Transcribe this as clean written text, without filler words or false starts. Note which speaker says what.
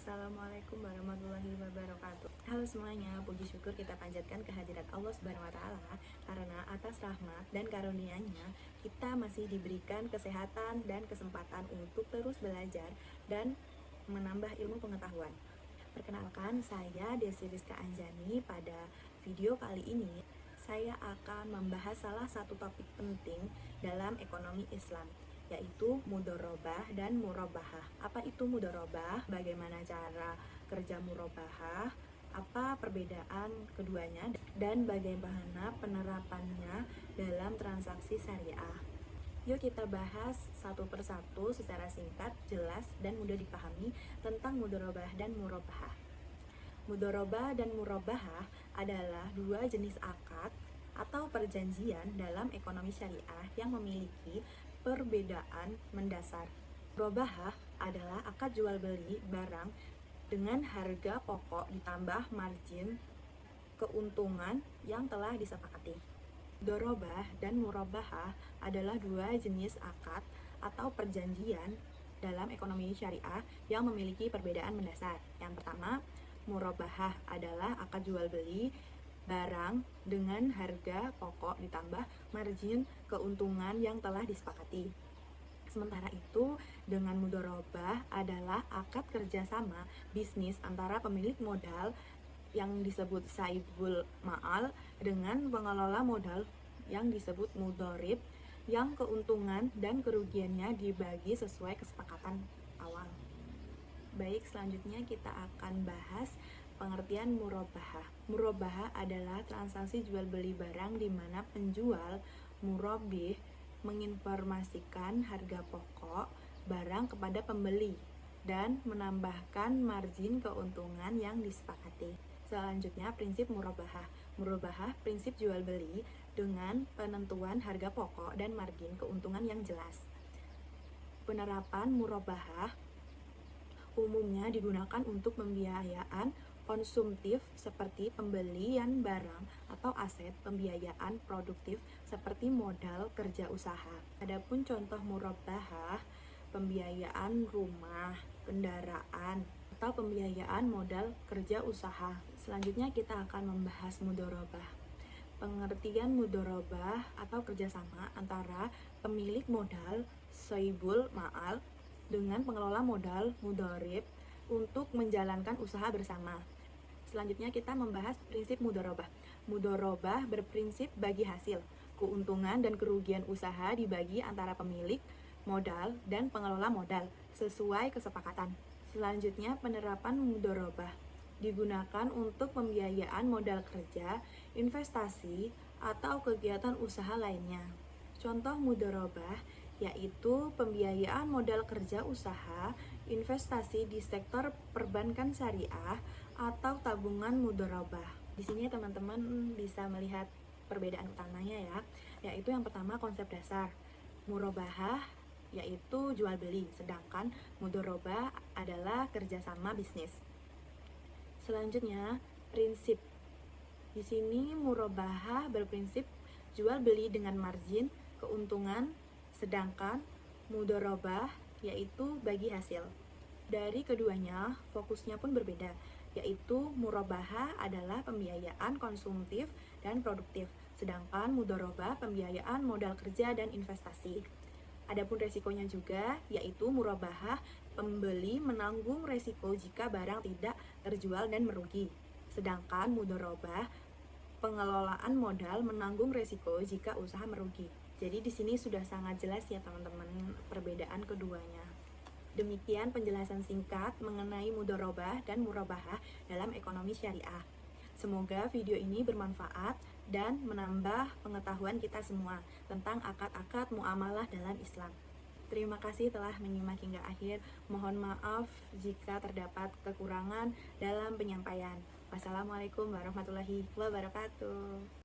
Speaker 1: Assalamualaikum warahmatullahi wabarakatuh. Halo semuanya, puji syukur kita panjatkan kehadirat Allah Subhanahu wa taala karena atas rahmat dan karunia-Nya kita masih diberikan kesehatan dan kesempatan untuk terus belajar dan menambah ilmu pengetahuan. Perkenalkan, saya Desi Rizka Anjani. Pada video kali ini saya akan membahas salah satu topik penting dalam ekonomi Islam, yaitu mudorobah dan murabahah. Apa itu mudorobah? Bagaimana cara kerja murabahah? Apa perbedaan keduanya? Dan bagaimana penerapannya dalam transaksi syariah? Yuk kita bahas satu persatu secara singkat, jelas, dan mudah dipahami tentang mudorobah dan murabahah. Mudorobah dan murabahah adalah dua jenis akad atau perjanjian dalam ekonomi syariah yang memiliki perbedaan mendasar. Murabahah adalah akad jual beli barang dengan harga pokok ditambah margin keuntungan yang telah disepakati. Mudorobah dan murabahah adalah dua jenis akad atau perjanjian dalam ekonomi syariah yang memiliki perbedaan mendasar. Yang pertama, murabahah adalah akad jual beli barang dengan harga pokok ditambah margin keuntungan yang telah disepakati. Sementara itu, dengan mudorobah adalah akad kerjasama bisnis antara pemilik modal yang disebut saibul ma'al dengan pengelola modal yang disebut mudorib, yang keuntungan dan kerugiannya dibagi sesuai kesepakatan awal. Baik, selanjutnya kita akan bahas pengertian murabahah. Murabahah adalah transaksi jual beli barang di mana penjual murabih menginformasikan harga pokok barang kepada pembeli dan menambahkan margin keuntungan yang disepakati. Selanjutnya, prinsip murabahah. Murabahah prinsip jual beli dengan penentuan harga pokok dan margin keuntungan yang jelas. Penerapan murabahah umumnya digunakan untuk pembiayaan konsumtif seperti pembelian barang atau aset, pembiayaan produktif seperti modal kerja usaha. Adapun contoh murabahah, pembiayaan rumah, kendaraan, atau pembiayaan modal kerja usaha. Selanjutnya kita akan membahas mudorobah. Pengertian mudorobah atau kerjasama antara pemilik modal saibul ma'al dengan pengelola modal mudorib untuk menjalankan usaha bersama. Selanjutnya kita membahas prinsip mudorobah. Mudorobah berprinsip bagi hasil, keuntungan dan kerugian usaha dibagi antara pemilik modal dan pengelola modal sesuai kesepakatan. Selanjutnya, penerapan mudorobah digunakan untuk pembiayaan modal kerja, investasi, atau kegiatan usaha lainnya. Contoh mudorobah yaitu pembiayaan modal kerja usaha, investasi di sektor perbankan syariah, atau tabungan mudorobah. Di sini teman-teman bisa melihat perbedaan utamanya ya, yaitu yang pertama konsep dasar. Murabahah yaitu jual beli, sedangkan mudorobah adalah kerjasama bisnis. Selanjutnya, prinsip. Di sini murabahah berprinsip jual beli dengan margin keuntungan, sedangkan mudorobah yaitu bagi hasil. Dari keduanya, fokusnya pun berbeda, yaitu murabahah adalah pembiayaan konsumtif dan produktif, sedangkan mudorobah pembiayaan modal kerja dan investasi. Adapun resikonya juga, yaitu murabahah pembeli menanggung resiko jika barang tidak terjual dan merugi, sedangkan mudorobah pengelolaan modal menanggung resiko jika usaha merugi. Jadi di sini sudah sangat jelas ya teman-teman perbedaan keduanya. Demikian penjelasan singkat mengenai mudorobah dan murabahah dalam ekonomi syariah. Semoga video ini bermanfaat dan menambah pengetahuan kita semua tentang akad-akad muamalah dalam Islam. Terima kasih telah menyimak hingga akhir. Mohon maaf jika terdapat kekurangan dalam penyampaian. Wassalamualaikum warahmatullahi wabarakatuh.